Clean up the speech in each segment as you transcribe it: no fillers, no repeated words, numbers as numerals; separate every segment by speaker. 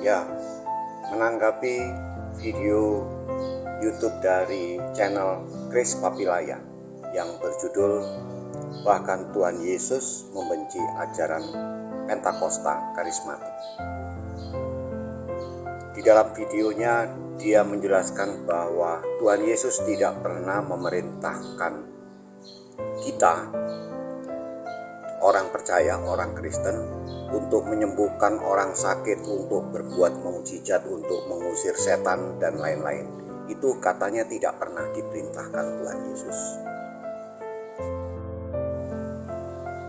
Speaker 1: Ya, menanggapi video YouTube dari channel Grace Papilaya yang berjudul "Bahkan Tuhan Yesus Membenci Ajaran Pentakosta Karismatik". Di dalam videonya dia menjelaskan bahwa Tuhan Yesus tidak pernah memerintahkan kita, orang percaya, orang Kristen, untuk menyembuhkan orang sakit, untuk berbuat mukjizat, untuk mengusir setan dan lain-lain. Itu katanya tidak pernah diperintahkan Tuhan Yesus.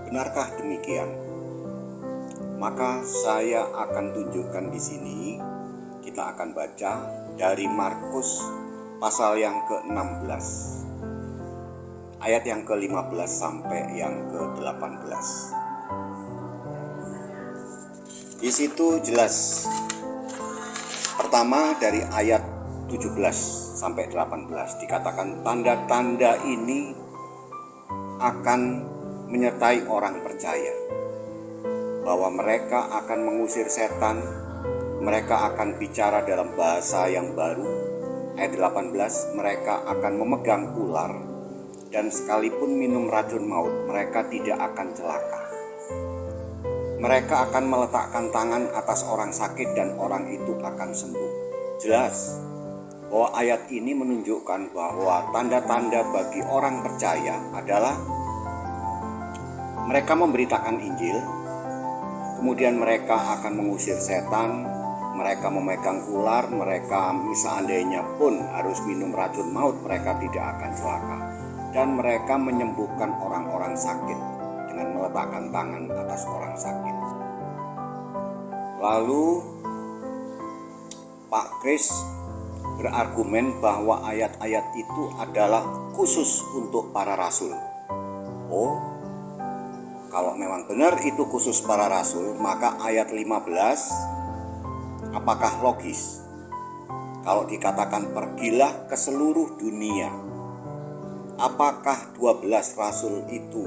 Speaker 1: Benarkah demikian? Maka saya akan tunjukkan di sini. Kita akan baca dari Markus pasal yang ke-16, ayat yang ke-15 sampai yang ke-18. Di situ jelas. Pertama dari ayat 17 sampai 18 dikatakan tanda-tanda ini akan menyertai orang percaya, bahwa mereka akan mengusir setan, mereka akan bicara dalam bahasa yang baru. Ayat 18, mereka akan memegang ular, dan sekalipun minum racun maut, mereka tidak akan celaka. Mereka akan meletakkan tangan atas orang sakit dan orang itu akan sembuh. Jelas bahwa ayat ini menunjukkan bahwa tanda-tanda bagi orang percaya adalah mereka memberitakan Injil, kemudian mereka akan mengusir setan, mereka memegang ular, mereka seandainya pun harus minum racun maut, mereka tidak akan celaka. Dan mereka menyembuhkan orang-orang sakit dengan meletakkan tangan atas orang sakit. Lalu Pak Kris berargumen bahwa ayat-ayat itu adalah khusus untuk para rasul. Oh, kalau memang benar itu khusus para rasul, maka ayat 15 apakah logis kalau dikatakan pergilah ke seluruh dunia? Apakah 12 rasul itu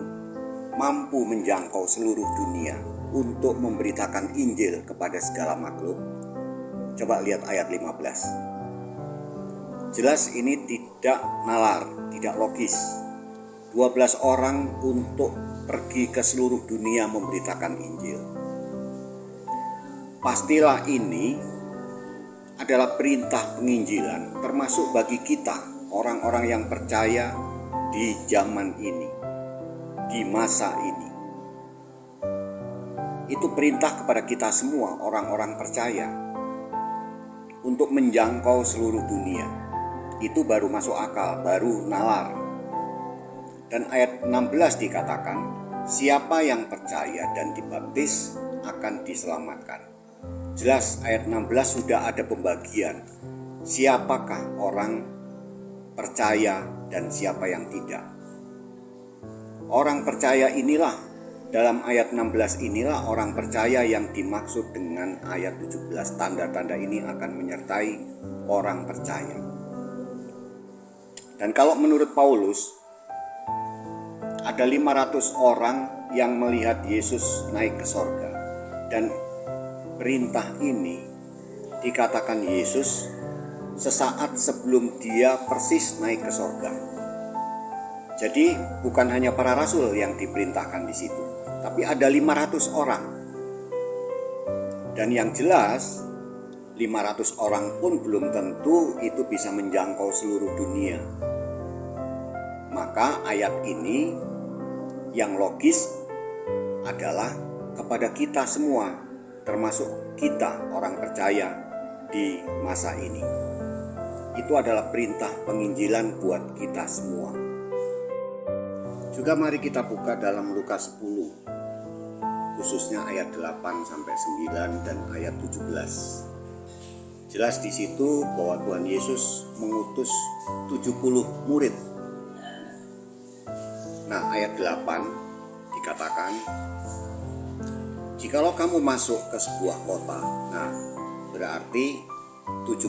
Speaker 1: mampu menjangkau seluruh dunia untuk memberitakan Injil kepada segala makhluk? Coba lihat ayat 15. Jelas ini tidak nalar, tidak logis. 12 orang untuk pergi ke seluruh dunia memberitakan Injil. Pastilah ini adalah perintah penginjilan, termasuk bagi kita, orang-orang yang percaya di zaman ini, di masa ini. Itu perintah kepada kita semua, orang-orang percaya, untuk menjangkau seluruh dunia. Itu baru masuk akal, baru nalar. Dan ayat 16 dikatakan, siapa yang percaya dan dibaptis akan diselamatkan. Jelas ayat 16 sudah ada pembagian. Siapakah orang percaya dan siapa yang tidak. Orang percaya inilah, dalam ayat 16 inilah orang percaya yang dimaksud dengan ayat 17. Tanda-tanda ini akan menyertai orang percaya. Dan kalau menurut Paulus, ada 500 orang yang melihat Yesus naik ke sorga. Dan perintah ini dikatakan Yesus sesaat sebelum dia persis naik ke sorga. Jadi bukan hanya para rasul yang diperintahkan di situ, tapi ada 500 orang. Dan yang jelas 500 orang pun belum tentu itu bisa menjangkau seluruh dunia. Maka ayat ini yang logis adalah kepada kita semua, termasuk kita orang percaya di masa ini. Itu adalah perintah penginjilan buat kita semua. Juga mari kita buka dalam Lukas 10, khususnya ayat 8 sampai 9 dan ayat 17. Jelas di situ bahwa Tuhan Yesus mengutus 70 murid. Nah, ayat 8 dikatakan, jikalau kamu masuk ke sebuah kota. Nah, berarti 70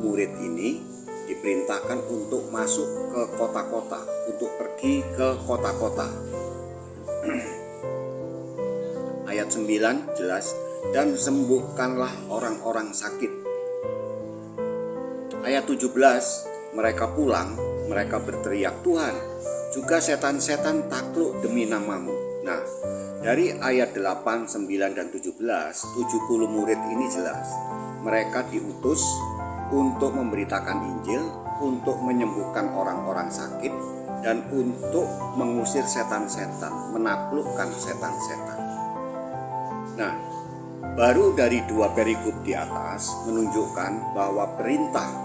Speaker 1: murid ini diperintahkan untuk masuk ke kota-kota, untuk pergi ke kota-kota. Ayat 9 jelas, dan sembuhkanlah orang-orang sakit. Ayat 17, mereka pulang, mereka berteriak, Tuhan, juga setan-setan takluk demi namamu. Nah, dari ayat 8, 9, dan 17, 70 murid ini jelas. Mereka diutus untuk memberitakan Injil, untuk menyembuhkan orang-orang sakit, dan untuk mengusir setan-setan, menaklukkan setan-setan. Nah, baru dari 2 perikop di atas menunjukkan bahwa perintah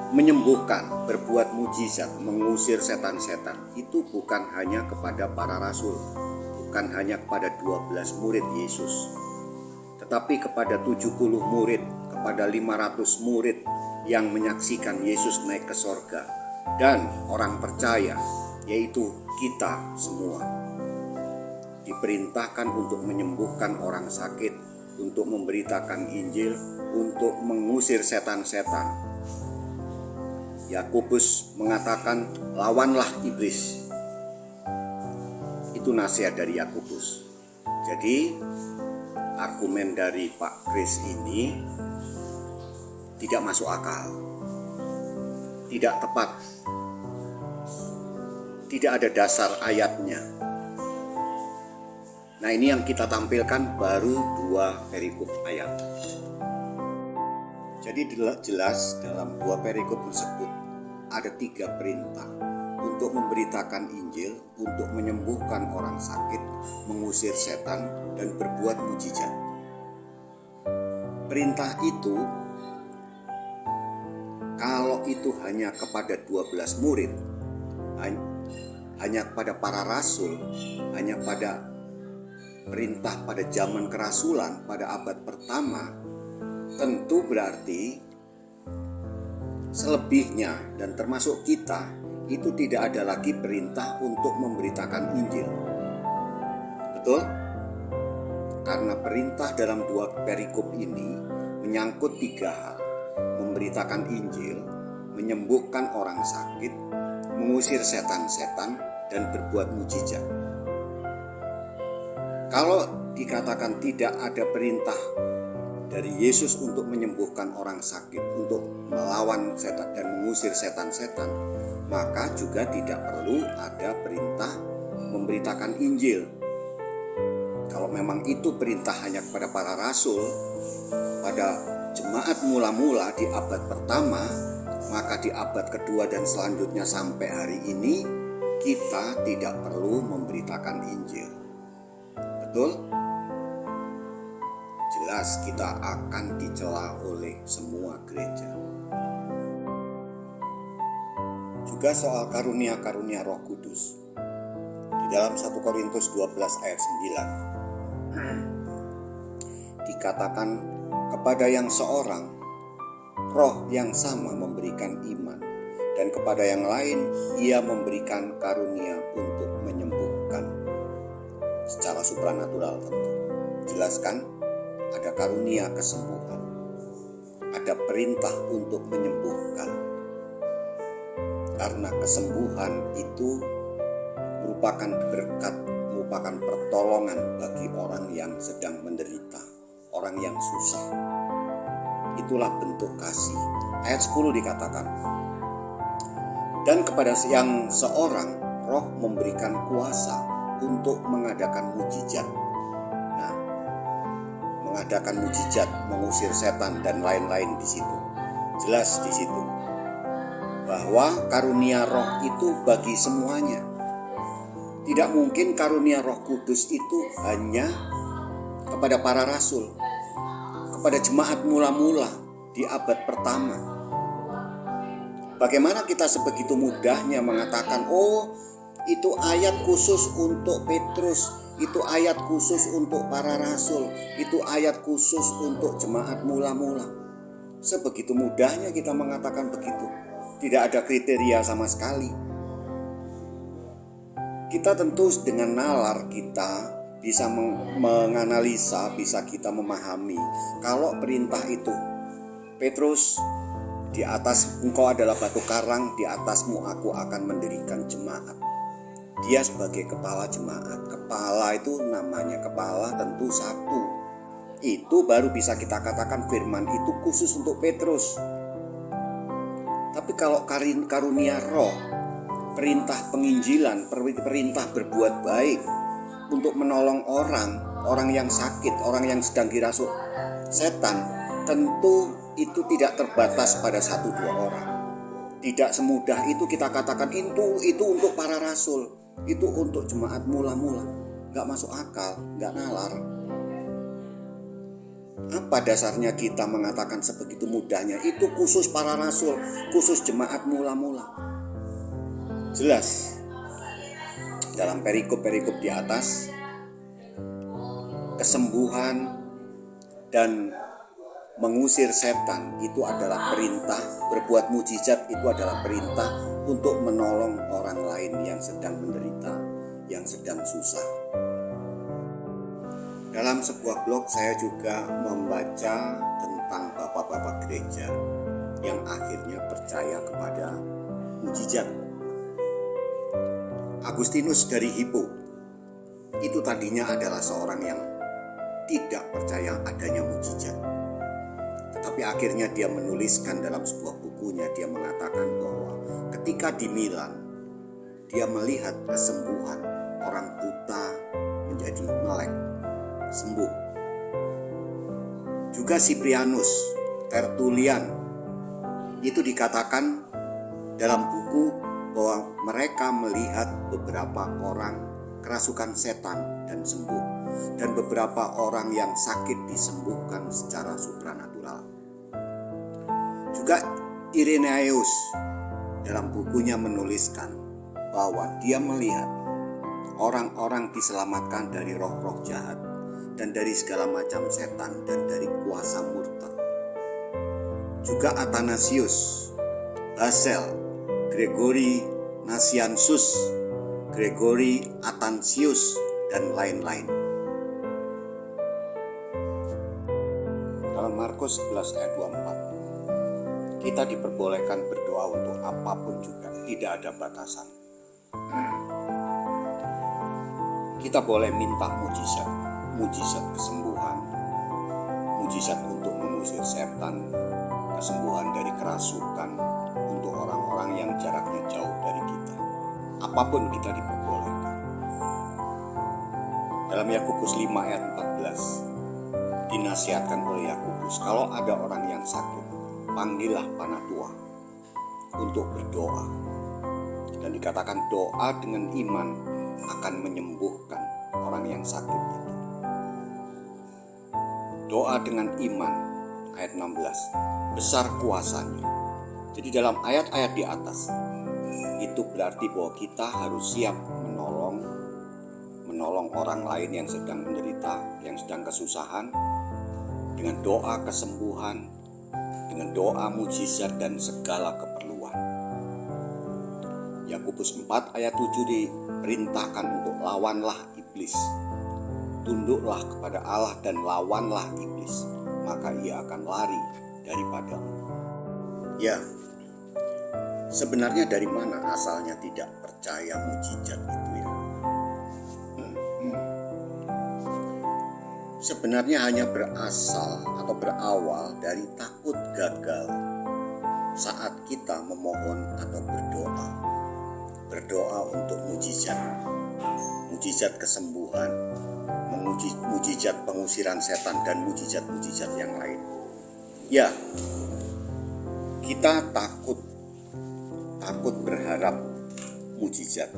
Speaker 1: menyembuhkan, berbuat mujizat, mengusir setan-setan itu bukan hanya kepada para rasul, bukan hanya kepada 12 murid Yesus, tetapi kepada 70 murid, kepada 500 murid yang menyaksikan Yesus naik ke sorga, dan orang percaya, yaitu kita semua. Diperintahkan untuk menyembuhkan orang sakit, untuk memberitakan Injil, untuk mengusir setan-setan. Yakobus mengatakan, lawanlah iblis. Itu nasihat dari Yakobus. Jadi argumen dari Pak Kris ini tidak masuk akal, tidak tepat, tidak ada dasar ayatnya. Nah, ini yang kita tampilkan baru 2 perikop ayat. Jadi jelas dalam 2 perikop tersebut ada 3 perintah untuk memberitakan Injil, untuk menyembuhkan orang sakit, mengusir setan, dan berbuat mujizat. Perintah itu, kalau itu hanya kepada 12 murid, hanya kepada para rasul, hanya pada perintah pada zaman kerasulan, pada abad pertama, tentu berarti selebihnya dan termasuk kita itu tidak ada lagi perintah untuk memberitakan Injil. Betul? Karena perintah dalam 2 perikop ini menyangkut 3 hal: memberitakan Injil, menyembuhkan orang sakit, mengusir setan-setan, dan berbuat mujizat. Kalau dikatakan tidak ada perintah dari Yesus untuk menyembuhkan orang sakit, untuk melawan setan dan mengusir setan-setan, maka juga tidak perlu ada perintah memberitakan Injil. Kalau memang itu perintah hanya kepada para rasul, pada jemaat mula-mula di abad pertama, maka di abad kedua dan selanjutnya sampai hari ini, kita tidak perlu memberitakan Injil. Betul? Jelas kita akan dicela oleh semua gereja. Juga soal karunia-karunia Roh Kudus. Di dalam 1 Korintus 12 ayat 9 dikatakan, kepada yang seorang roh yang sama memberikan iman, dan kepada yang lain ia memberikan karunia untuk menyembuhkan. Secara supranatural tentu. Jelaskan, ada karunia kesembuhan, ada perintah untuk menyembuhkan. Karena kesembuhan itu merupakan berkat, merupakan pertolongan bagi orang yang sedang menderita, orang yang susah. Itulah bentuk kasih. Ayat 10 dikatakan, dan kepada yang seorang roh memberikan kuasa untuk mengadakan mujizat. Nah, mengadakan mujizat, mengusir setan dan lain-lain di situ. Jelas di situ bahwa karunia roh itu bagi semuanya. Tidak mungkin karunia Roh Kudus itu hanya kepada para rasul, kepada jemaat mula-mula di abad pertama. Bagaimana kita sebegitu mudahnya mengatakan, oh, itu ayat khusus untuk Petrus, itu ayat khusus untuk para rasul, itu ayat khusus untuk jemaat mula-mula. Sebegitu mudahnya kita mengatakan begitu. Tidak ada kriteria sama sekali. Kita tentu dengan nalar kita bisa menganalisa, bisa kita memahami kalau perintah itu, Petrus, di atas engkau adalah batu karang, di atasmu aku akan mendirikan jemaat. Dia sebagai kepala jemaat. Kepala itu namanya kepala tentu satu. Itu baru bisa kita katakan firman itu khusus untuk Petrus. Tapi kalau karunia roh, perintah penginjilan, perintah berbuat baik untuk menolong orang yang sakit, orang yang sedang dirasuk setan, tentu itu tidak terbatas pada 1-2 orang. Tidak semudah itu kita katakan itu untuk para rasul, itu untuk jemaat mula-mula. Gak masuk akal, gak nalar. Apa dasarnya kita mengatakan sebegitu mudahnya? Itu khusus para rasul, khusus jemaat mula-mula. Jelas dalam perikop-perikop di atas, kesembuhan dan mengusir setan itu adalah perintah, berbuat mujizat itu adalah perintah untuk menolong orang lain yang sedang menderita, yang sedang susah. Dalam sebuah blog saya juga membaca tentang bapak-bapak gereja yang akhirnya percaya kepada mujizat. Agustinus dari Hippo itu tadinya adalah seorang yang tidak percaya adanya mujizat. Tetapi akhirnya dia menuliskan dalam sebuah bukunya, dia mengatakan bahwa ketika di Milan dia melihat kesembuhan orang buta menjadi melek, sembuh. Juga Siprianus, Tertullian, itu dikatakan dalam buku bahwa mereka melihat beberapa orang kerasukan setan dan sembuh, dan beberapa orang yang sakit disembuhkan secara supranatural. Juga Irenaeus dalam bukunya menuliskan bahwa dia melihat orang-orang diselamatkan dari roh-roh jahat dan dari segala macam setan dan dari kuasa murtad. Juga Athanasius, Basel, Gregory Nazianzus, Gregory Athanasius, dan lain-lain. Dalam Markus 11 ayat 24, kita diperbolehkan berdoa untuk apapun juga, tidak ada batasan. Kita boleh minta mujizat kesembuhan, mujizat untuk mengusir setan, kesembuhan dari kerasukan untuk orang-orang yang jaraknya jauh dari kita. Apapun kita diperbolehkan. Dalam Yakobus 5 ayat 14 dinasihatkan oleh Yakobus, kalau ada orang yang sakit, panggillah panatua untuk berdoa. Dan dikatakan doa dengan iman akan menyembuhkan orang yang sakit itu. Doa dengan iman, ayat 16, besar kuasanya. Jadi dalam ayat-ayat di atas, itu berarti bahwa kita harus siap menolong orang lain yang sedang menderita, yang sedang kesusahan, dengan doa kesembuhan, dengan doa mujizat dan segala keperluan. Yakobus 4 ayat 7 diperintahkan untuk lawanlah iblis. Tunduklah kepada Allah dan lawanlah iblis, maka ia akan lari daripadamu. Ya, sebenarnya dari mana asalnya tidak percaya mujizat itu ya? Sebenarnya hanya berasal atau berawal dari takut gagal saat kita memohon atau berdoa untuk mujizat kesembuhan, mujizat pengusiran setan dan mujizat-mujizat yang lain. Ya, kita takut berharap mujizat,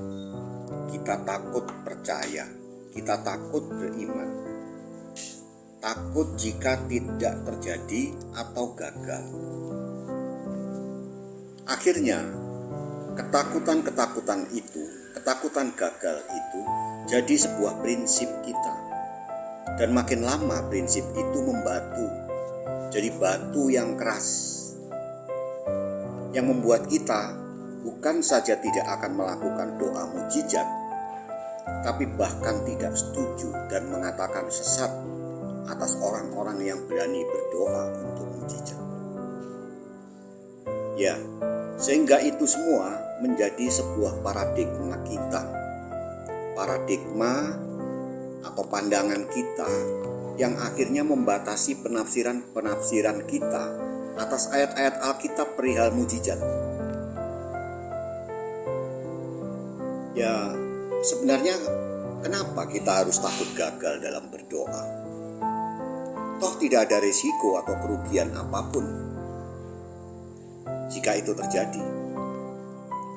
Speaker 1: kita takut percaya, kita takut beriman, takut jika tidak terjadi atau gagal. Akhirnya ketakutan gagal itu jadi sebuah prinsip kita, dan makin lama prinsip itu membatu, jadi batu yang keras, yang membuat kita bukan saja tidak akan melakukan doa mujizat, tapi bahkan tidak setuju dan mengatakan sesat atas orang-orang yang berani berdoa untuk mujizat. Ya, sehingga itu semua menjadi sebuah paradigma kita paradigma atau pandangan kita yang akhirnya membatasi penafsiran kita atas ayat-ayat Alkitab perihal mujizat. Ya, sebenarnya kenapa kita harus takut gagal dalam berdoa? Toh tidak ada risiko atau kerugian apapun jika itu terjadi.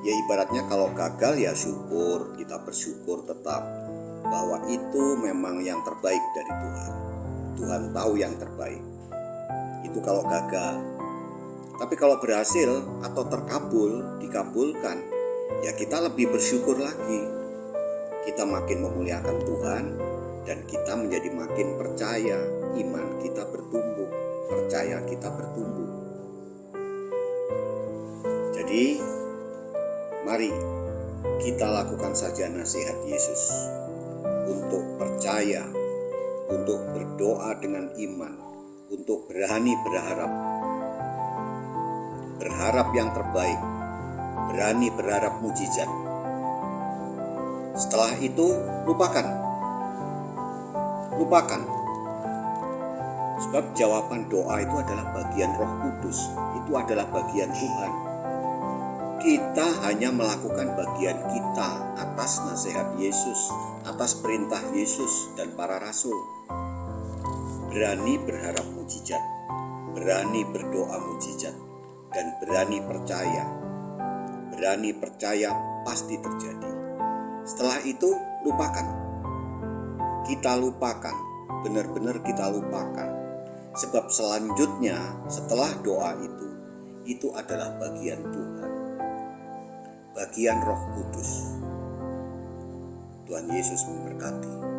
Speaker 1: Ya ibaratnya kalau gagal ya syukur, kita bersyukur tetap bahwa itu memang yang terbaik dari Tuhan. Tuhan tahu yang terbaik. Itu kalau gagal. Tapi kalau berhasil atau dikabulkan, ya kita lebih bersyukur lagi. Kita makin memuliakan Tuhan dan kita menjadi makin percaya, iman kita bertumbuh, percaya kita bertumbuh. Jadi, mari kita lakukan saja nasihat Yesus untuk percaya, untuk berdoa dengan iman, untuk berani berharap yang terbaik, berani berharap mujizat. Setelah itu lupakan. Sebab jawaban doa itu adalah bagian Roh Kudus, itu adalah bagian Tuhan. Kita hanya melakukan bagian kita atas nasihat Yesus, atas perintah Yesus dan para rasul. Berani berharap mujizat, berani berdoa mujizat, dan berani percaya. Berani percaya pasti terjadi. Setelah itu lupakan. Kita lupakan, benar-benar kita lupakan. Sebab selanjutnya setelah doa itu adalah bagian Tuhan. Bagian Roh Kudus. Tuhan Yesus memberkati.